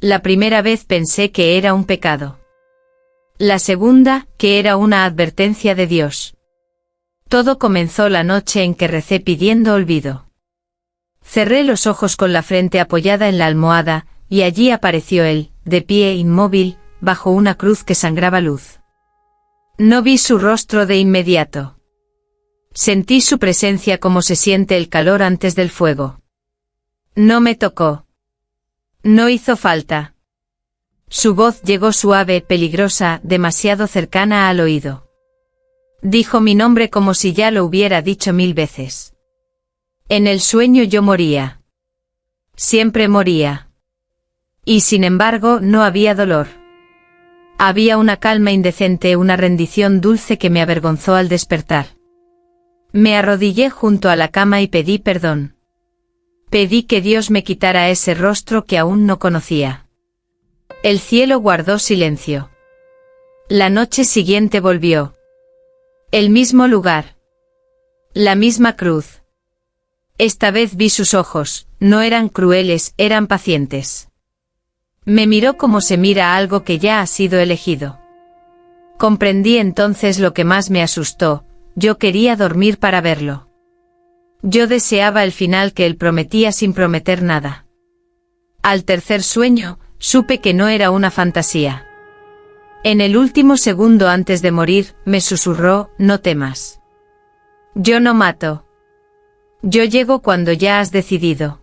La primera vez pensé que era un pecado. La segunda, que era una advertencia de Dios. Todo comenzó la noche en que recé pidiendo olvido. Cerré los ojos con la frente apoyada en la almohada, y allí apareció él, de pie inmóvil, bajo una cruz que sangraba luz. No vi su rostro de inmediato. Sentí su presencia como se siente el calor antes del fuego. No me tocó. No hizo falta. Su voz llegó suave, peligrosa, demasiado cercana al oído. Dijo mi nombre como si ya lo hubiera dicho 1000 veces. En el sueño yo moría. Siempre moría. Y sin embargo no había dolor. Había una calma indecente, una rendición dulce que me avergonzó al despertar. Me arrodillé junto a la cama y pedí perdón. Pedí que Dios me quitara ese rostro que aún no conocía. El cielo guardó silencio. La noche siguiente volvió. El mismo lugar. La misma cruz. Esta vez vi sus ojos, no eran crueles, eran pacientes. Me miró como se mira algo que ya ha sido elegido. Comprendí entonces lo que más me asustó, yo quería dormir para verlo. Yo deseaba el final que él prometía sin prometer nada. Al tercer sueño, supe que no era una fantasía. En el último segundo antes de morir, me susurró, no temas. Yo no mato. Yo llego cuando ya has decidido.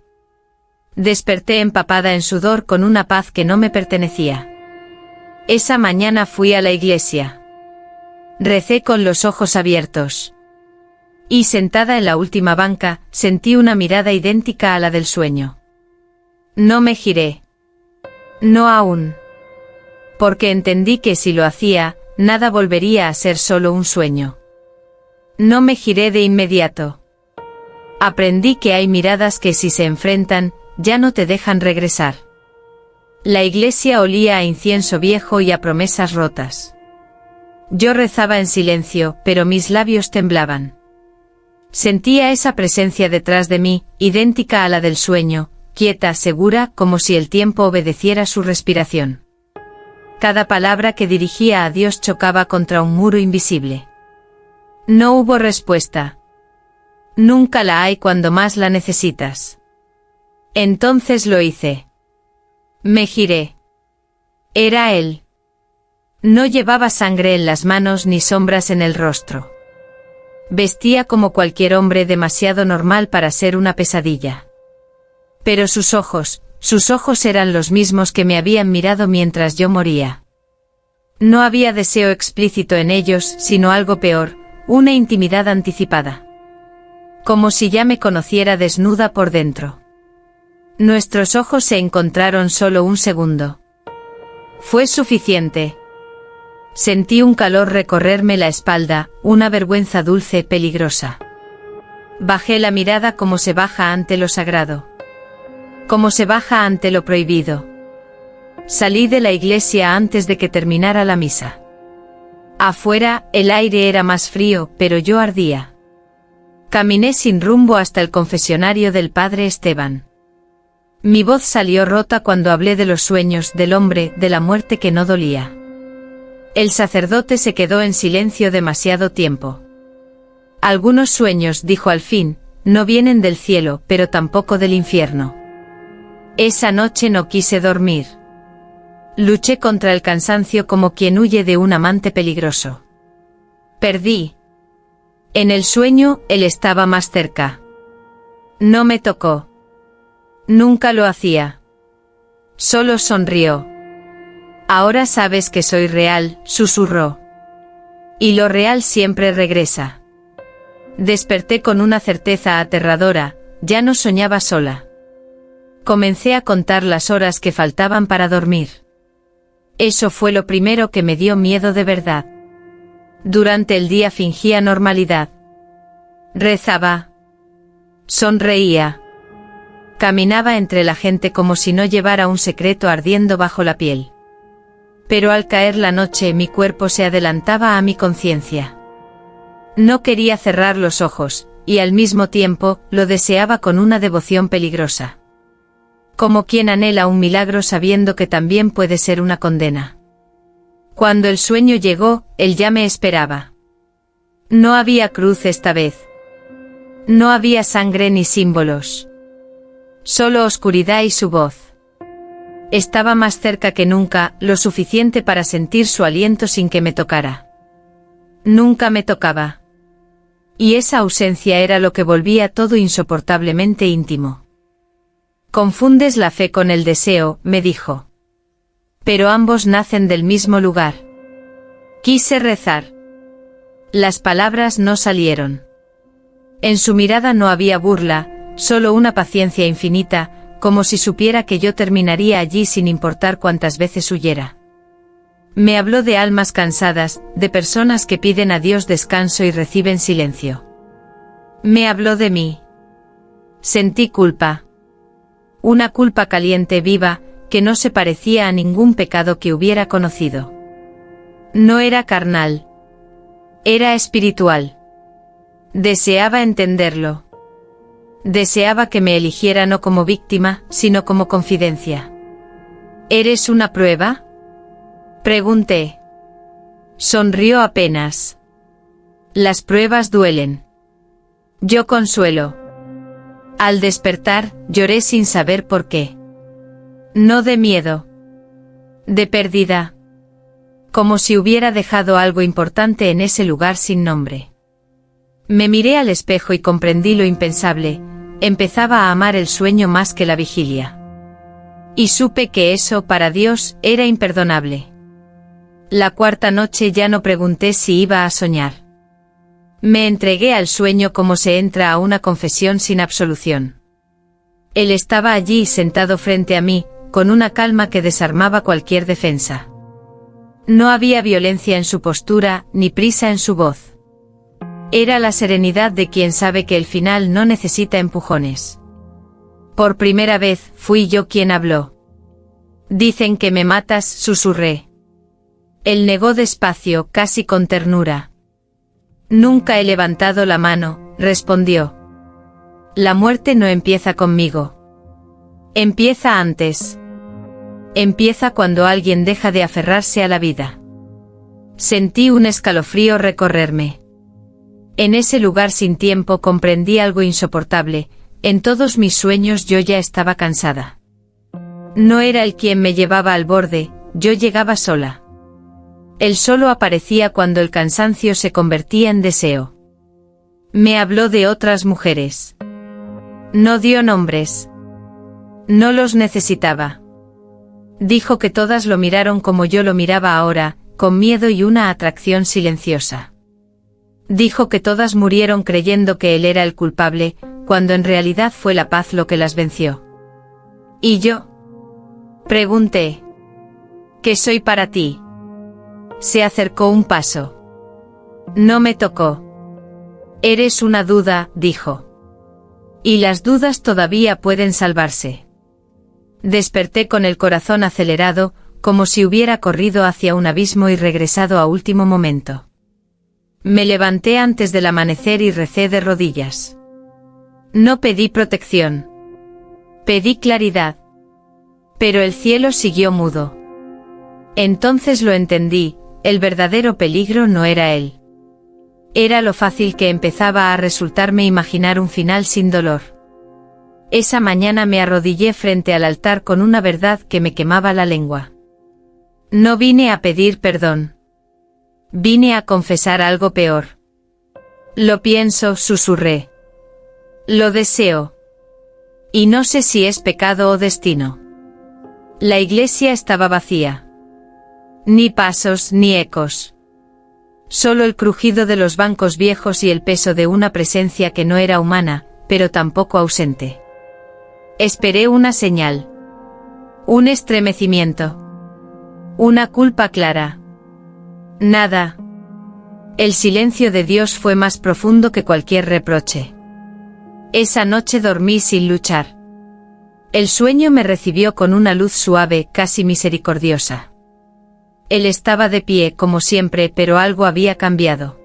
Desperté empapada en sudor con una paz que no me pertenecía. Esa mañana fui a la iglesia. Recé con los ojos abiertos. Y sentada en la última banca, sentí una mirada idéntica a la del sueño. No me giré. No aún. Porque entendí que si lo hacía, nada volvería a ser solo un sueño. No me giré de inmediato. Aprendí que hay miradas que si se enfrentan, ya no te dejan regresar. La iglesia olía a incienso viejo y a promesas rotas. Yo rezaba en silencio, pero mis labios temblaban. Sentía esa presencia detrás de mí, idéntica a la del sueño, quieta, segura, como si el tiempo obedeciera su respiración. Cada palabra que dirigía a Dios chocaba contra un muro invisible. No hubo respuesta. Nunca la hay cuando más la necesitas. Entonces lo hice. Me giré. Era él. No llevaba sangre en las manos ni sombras en el rostro. Vestía como cualquier hombre, demasiado normal para ser una pesadilla. Pero sus ojos eran los mismos que me habían mirado mientras yo moría. No había deseo explícito en ellos, sino algo peor, una intimidad anticipada. Como si ya me conociera desnuda por dentro. Nuestros ojos se encontraron solo un segundo. Fue suficiente. Sentí un calor recorrerme la espalda, una vergüenza dulce, peligrosa. Bajé la mirada como se baja ante lo sagrado. Como se baja ante lo prohibido. Salí de la iglesia antes de que terminara la misa. Afuera, el aire era más frío, pero yo ardía. Caminé sin rumbo hasta el confesionario del padre Esteban. Mi voz salió rota cuando hablé de los sueños del hombre, de la muerte que no dolía. El sacerdote se quedó en silencio demasiado tiempo. Algunos sueños, dijo al fin, no vienen del cielo, pero tampoco del infierno. Esa noche no quise dormir. Luché contra el cansancio como quien huye de un amante peligroso. Perdí. En el sueño, él estaba más cerca. No me tocó. Nunca lo hacía. Solo sonrió. Ahora sabes que soy real, susurró. Y lo real siempre regresa. Desperté con una certeza aterradora, ya no soñaba sola. Comencé a contar las horas que faltaban para dormir. Eso fue lo primero que me dio miedo de verdad. Durante el día fingía normalidad. Rezaba. Sonreía. Caminaba entre la gente como si no llevara un secreto ardiendo bajo la piel. Pero al caer la noche mi cuerpo se adelantaba a mi conciencia. No quería cerrar los ojos, y al mismo tiempo, lo deseaba con una devoción peligrosa. Como quien anhela un milagro sabiendo que también puede ser una condena. Cuando el sueño llegó, él ya me esperaba. No había cruz esta vez. No había sangre ni símbolos. Solo oscuridad y su voz. Estaba más cerca que nunca, lo suficiente para sentir su aliento sin que me tocara. Nunca me tocaba. Y esa ausencia era lo que volvía todo insoportablemente íntimo. Confundes la fe con el deseo, me dijo. Pero ambos nacen del mismo lugar. Quise rezar. Las palabras no salieron. En su mirada no había burla, solo una paciencia infinita, como si supiera que yo terminaría allí sin importar cuántas veces huyera. Me habló de almas cansadas, de personas que piden a Dios descanso y reciben silencio. Me habló de mí. Sentí culpa. Una culpa caliente viva, que no se parecía a ningún pecado que hubiera conocido. No era carnal. Era espiritual. Deseaba entenderlo. Deseaba que me eligiera no como víctima, sino como confidencia. ¿Eres una prueba?, pregunté. Sonrió apenas. Las pruebas duelen. Yo consuelo. Al despertar, lloré sin saber por qué. No de miedo. De pérdida. Como si hubiera dejado algo importante en ese lugar sin nombre. Me miré al espejo y comprendí lo impensable, empezaba a amar el sueño más que la vigilia. Y supe que eso, para Dios, era imperdonable. La cuarta noche ya no pregunté si iba a soñar. Me entregué al sueño como se entra a una confesión sin absolución. Él estaba allí sentado frente a mí, con una calma que desarmaba cualquier defensa. No había violencia en su postura, ni prisa en su voz. Era la serenidad de quien sabe que el final no necesita empujones. Por primera vez, fui yo quien habló. Dicen que me matas, susurré. Él negó despacio, casi con ternura. Nunca he levantado la mano, respondió. La muerte no empieza conmigo. Empieza antes. Empieza cuando alguien deja de aferrarse a la vida. Sentí un escalofrío recorrerme. En ese lugar sin tiempo comprendí algo insoportable, en todos mis sueños yo ya estaba cansada. No era él quien me llevaba al borde, yo llegaba sola. Él solo aparecía cuando el cansancio se convertía en deseo. Me habló de otras mujeres. No dio nombres. No los necesitaba. Dijo que todas lo miraron como yo lo miraba ahora, con miedo y una atracción silenciosa. Dijo que todas murieron creyendo que él era el culpable, cuando en realidad fue la paz lo que las venció. ¿Y yo?, pregunté. ¿Qué soy para ti? Se acercó un paso. No me tocó. Eres una duda, dijo. Y las dudas todavía pueden salvarse. Desperté con el corazón acelerado, como si hubiera corrido hacia un abismo y regresado a último momento. Me levanté antes del amanecer y recé de rodillas. No pedí protección. Pedí claridad. Pero el cielo siguió mudo. Entonces lo entendí, el verdadero peligro no era él. Era lo fácil que empezaba a resultarme imaginar un final sin dolor. Esa mañana me arrodillé frente al altar con una verdad que me quemaba la lengua. No vine a pedir perdón. Vine a confesar algo peor. Lo pienso, susurré. Lo deseo. Y no sé si es pecado o destino. La iglesia estaba vacía. Ni pasos ni ecos. Solo el crujido de los bancos viejos y el peso de una presencia que no era humana, pero tampoco ausente. Esperé una señal. Un estremecimiento. Una culpa clara. Nada. El silencio de Dios fue más profundo que cualquier reproche. Esa noche dormí sin luchar. El sueño me recibió con una luz suave, casi misericordiosa. Él estaba de pie como siempre, pero algo había cambiado.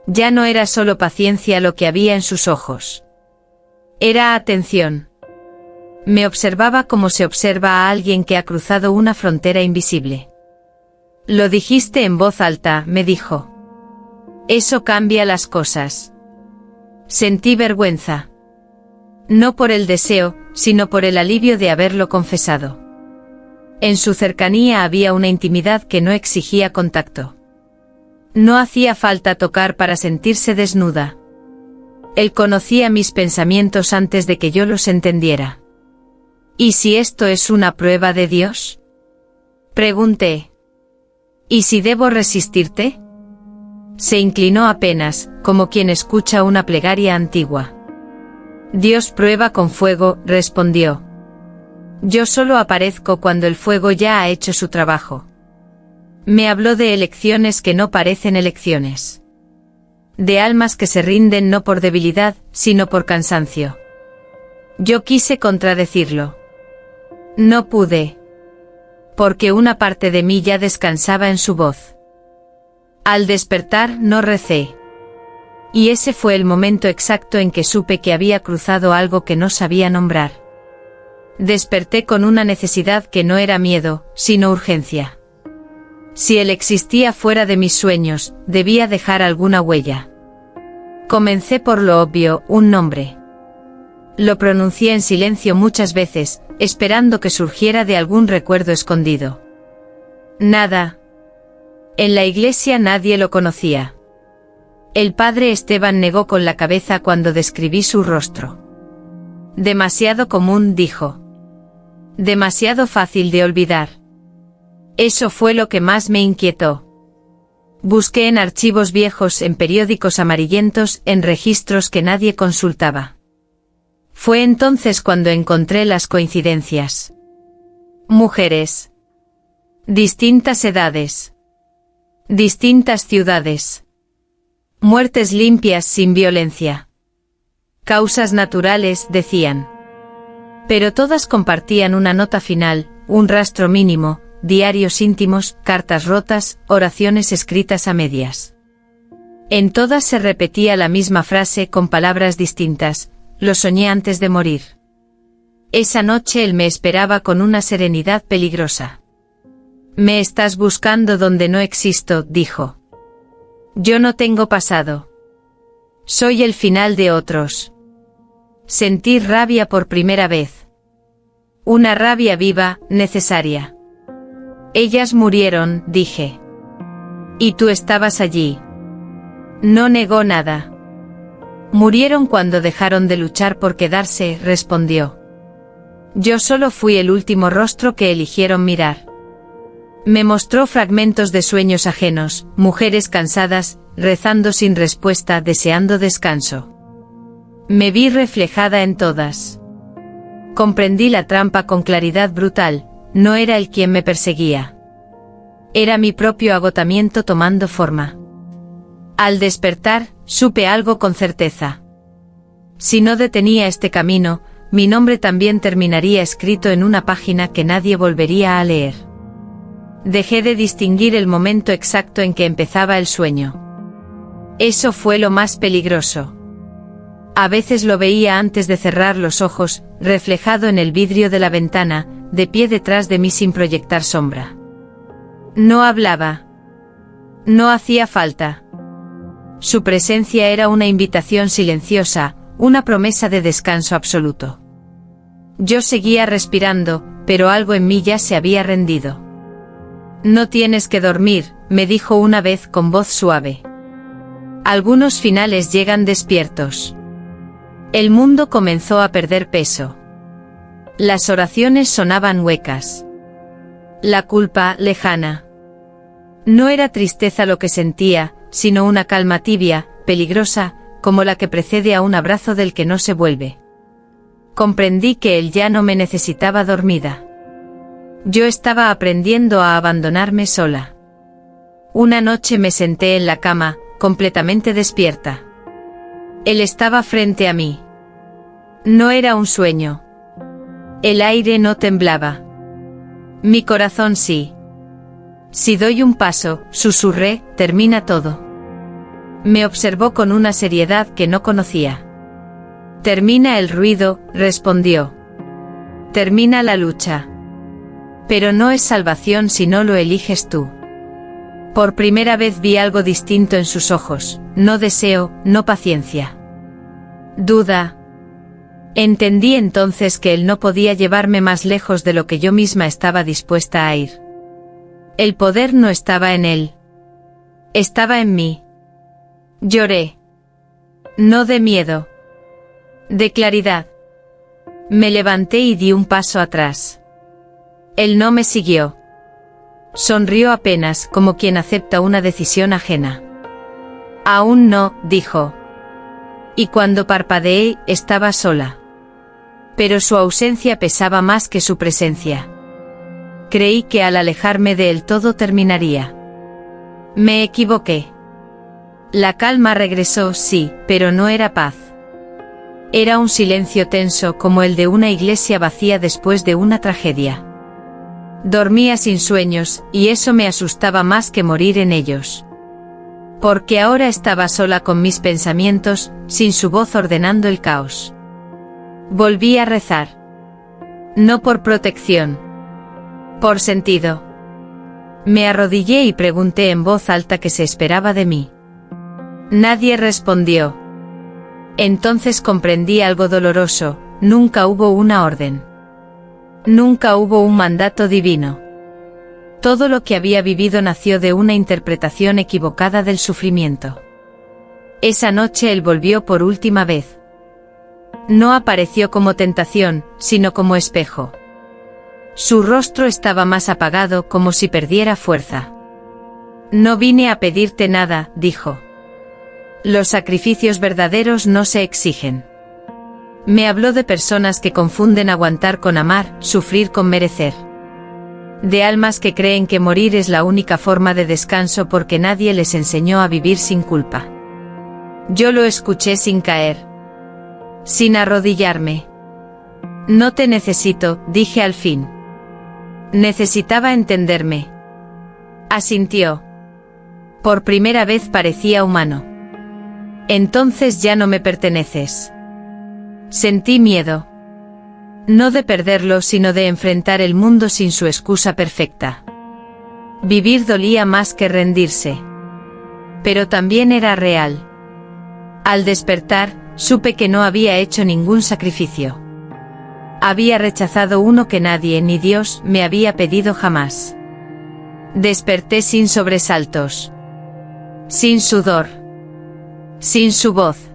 Ya no era solo paciencia lo que había en sus ojos. Era atención. Me observaba como se observa a alguien que ha cruzado una frontera invisible. Lo dijiste en voz alta, me dijo. Eso cambia las cosas. Sentí vergüenza. No por el deseo, sino por el alivio de haberlo confesado. En su cercanía había una intimidad que no exigía contacto. No hacía falta tocar para sentirse desnuda. Él conocía mis pensamientos antes de que yo los entendiera. ¿Y si esto es una prueba de Dios? Pregunté. ¿Y si debo resistirte? Se inclinó apenas, como quien escucha una plegaria antigua. Dios prueba con fuego, respondió. Yo solo aparezco cuando el fuego ya ha hecho su trabajo. Me habló de elecciones que no parecen elecciones. De almas que se rinden no por debilidad, sino por cansancio. Yo quise contradecirlo. No pude. Porque una parte de mí ya descansaba en su voz. Al despertar no recé. Y ese fue el momento exacto en que supe que había cruzado algo que no sabía nombrar. Desperté con una necesidad que no era miedo, sino urgencia. Si él existía fuera de mis sueños, debía dejar alguna huella. Comencé por lo obvio, un nombre. Lo pronuncié en silencio muchas veces, esperando que surgiera de algún recuerdo escondido. Nada. En la iglesia nadie lo conocía. El padre Esteban negó con la cabeza cuando describí su rostro. Demasiado común, dijo. Demasiado fácil de olvidar. Eso fue lo que más me inquietó. Busqué en archivos viejos, en periódicos amarillentos, en registros que nadie consultaba. Fue entonces cuando encontré las coincidencias. Mujeres. Distintas edades. Distintas ciudades. Muertes limpias sin violencia. Causas naturales, decían. Pero todas compartían una nota final, un rastro mínimo, diarios íntimos, cartas rotas, oraciones escritas a medias. En todas se repetía la misma frase con palabras distintas: lo soñé antes de morir. Esa noche él me esperaba con una serenidad peligrosa. Me estás buscando donde no existo, dijo. Yo no tengo pasado. Soy el final de otros. Sentí rabia por primera vez. Una rabia viva, necesaria. Ellas murieron, dije. Y tú estabas allí. No negó nada. Murieron cuando dejaron de luchar por quedarse, respondió. Yo solo fui el último rostro que eligieron mirar. Me mostró fragmentos de sueños ajenos, mujeres cansadas, rezando sin respuesta, deseando descanso. Me vi reflejada en todas. Comprendí la trampa con claridad brutal, no era él quien me perseguía. Era mi propio agotamiento tomando forma. Al despertar, supe algo con certeza. Si no detenía este camino, mi nombre también terminaría escrito en una página que nadie volvería a leer. Dejé de distinguir el momento exacto en que empezaba el sueño. Eso fue lo más peligroso. A veces lo veía antes de cerrar los ojos, reflejado en el vidrio de la ventana, de pie detrás de mí sin proyectar sombra. No hablaba. No hacía falta. Su presencia era una invitación silenciosa, una promesa de descanso absoluto. Yo seguía respirando, pero algo en mí ya se había rendido. No tienes que dormir, me dijo una vez con voz suave. Algunos finales llegan despiertos. El mundo comenzó a perder peso. Las oraciones sonaban huecas. La culpa, lejana. No era tristeza lo que sentía, sino una calma tibia, peligrosa, como la que precede a un abrazo del que no se vuelve. Comprendí que él ya no me necesitaba dormida. Yo estaba aprendiendo a abandonarme sola. Una noche me senté en la cama, completamente despierta. Él estaba frente a mí. No era un sueño. El aire no temblaba. Mi corazón sí. Si doy un paso, susurré, termina todo. Me observó con una seriedad que no conocía. Termina el ruido, respondió. Termina la lucha. Pero no es salvación si no lo eliges tú. Por primera vez vi algo distinto en sus ojos, no deseo, no paciencia. Duda. Entendí entonces que él no podía llevarme más lejos de lo que yo misma estaba dispuesta a ir. El poder no estaba en él. Estaba en mí. Lloré. No de miedo. De claridad. Me levanté y di un paso atrás. Él no me siguió. Sonrió apenas, como quien acepta una decisión ajena. Aún no, dijo. Y cuando parpadeé, estaba sola. Pero su ausencia pesaba más que su presencia. Creí que al alejarme de él todo terminaría. Me equivoqué. La calma regresó, sí, pero no era paz. Era un silencio tenso como el de una iglesia vacía después de una tragedia. Dormía sin sueños, y eso me asustaba más que morir en ellos. Porque ahora estaba sola con mis pensamientos, sin su voz ordenando el caos. Volví a rezar. No por protección. Por sentido. Me arrodillé y pregunté en voz alta qué se esperaba de mí. Nadie respondió. Entonces comprendí algo doloroso, nunca hubo una orden. Nunca hubo un mandato divino. Todo lo que había vivido nació de una interpretación equivocada del sufrimiento. Esa noche él volvió por última vez. No apareció como tentación, sino como espejo. Su rostro estaba más apagado, como si perdiera fuerza. No vine a pedirte nada, dijo. Los sacrificios verdaderos no se exigen. Me habló de personas que confunden aguantar con amar, sufrir con merecer. De almas que creen que morir es la única forma de descanso porque nadie les enseñó a vivir sin culpa. Yo lo escuché sin caer. Sin arrodillarme. No te necesito, dije al fin. Necesitaba entenderme. Asintió. Por primera vez parecía humano. Entonces ya no me perteneces. Sentí miedo. No de perderlo, sino de enfrentar el mundo sin su excusa perfecta. Vivir dolía más que rendirse. Pero también era real. Al despertar, supe que no había hecho ningún sacrificio. Había rechazado uno que nadie, ni Dios, me había pedido jamás. Desperté sin sobresaltos. Sin sudor. Sin su voz.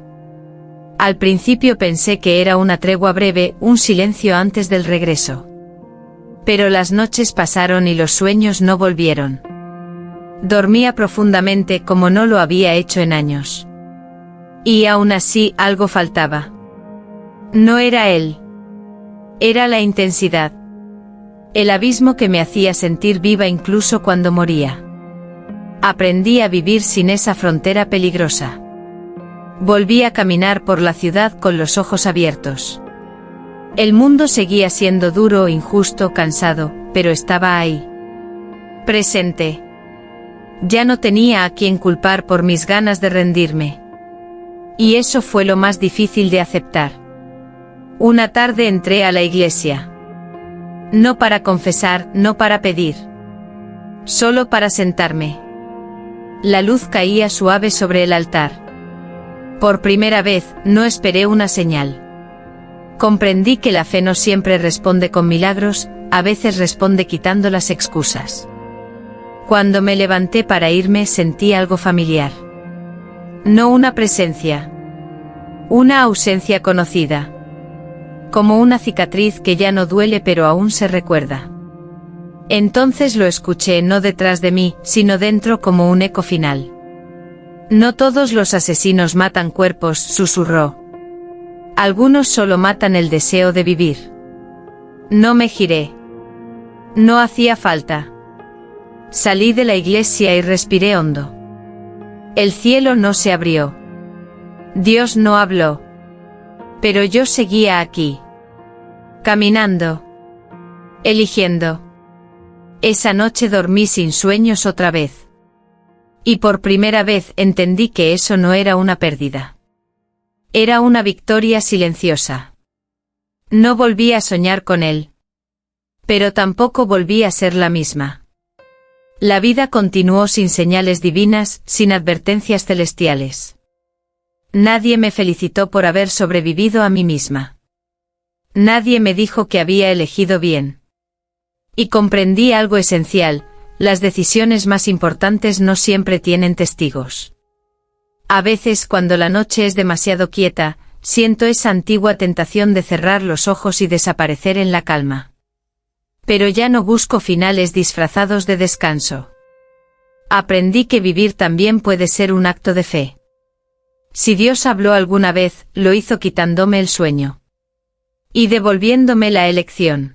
Al principio pensé que era una tregua breve, un silencio antes del regreso. Pero las noches pasaron y los sueños no volvieron. Dormía profundamente como no lo había hecho en años. Y aún así algo faltaba. No era él. Era la intensidad. El abismo que me hacía sentir viva incluso cuando moría. Aprendí a vivir sin esa frontera peligrosa. Volví a caminar por la ciudad con los ojos abiertos. El mundo seguía siendo duro, injusto, cansado, pero estaba ahí. Presente. Ya no tenía a quien culpar por mis ganas de rendirme. Y eso fue lo más difícil de aceptar. Una tarde entré a la iglesia. No para confesar, no para pedir. Solo para sentarme. La luz caía suave sobre el altar. Por primera vez, no esperé una señal. Comprendí que la fe no siempre responde con milagros, a veces responde quitando las excusas. Cuando me levanté para irme sentí algo familiar. No una presencia. Una ausencia conocida. Como una cicatriz que ya no duele pero aún se recuerda. Entonces lo escuché no detrás de mí, sino dentro como un eco final. No todos los asesinos matan cuerpos, susurró. Algunos solo matan el deseo de vivir. No me giré. No hacía falta. Salí de la iglesia y respiré hondo. El cielo no se abrió. Dios no habló. Pero yo seguía aquí. Caminando. Eligiendo. Esa noche dormí sin sueños otra vez. Y por primera vez entendí que eso no era una pérdida. Era una victoria silenciosa. No volví a soñar con él. Pero tampoco volví a ser la misma. La vida continuó sin señales divinas, sin advertencias celestiales. Nadie me felicitó por haber sobrevivido a mí misma. Nadie me dijo que había elegido bien. Y comprendí algo esencial: las decisiones más importantes no siempre tienen testigos. A veces, cuando la noche es demasiado quieta, siento esa antigua tentación de cerrar los ojos y desaparecer en la calma. Pero ya no busco finales disfrazados de descanso. Aprendí que vivir también puede ser un acto de fe. Si Dios habló alguna vez, lo hizo quitándome el sueño y devolviéndome la elección.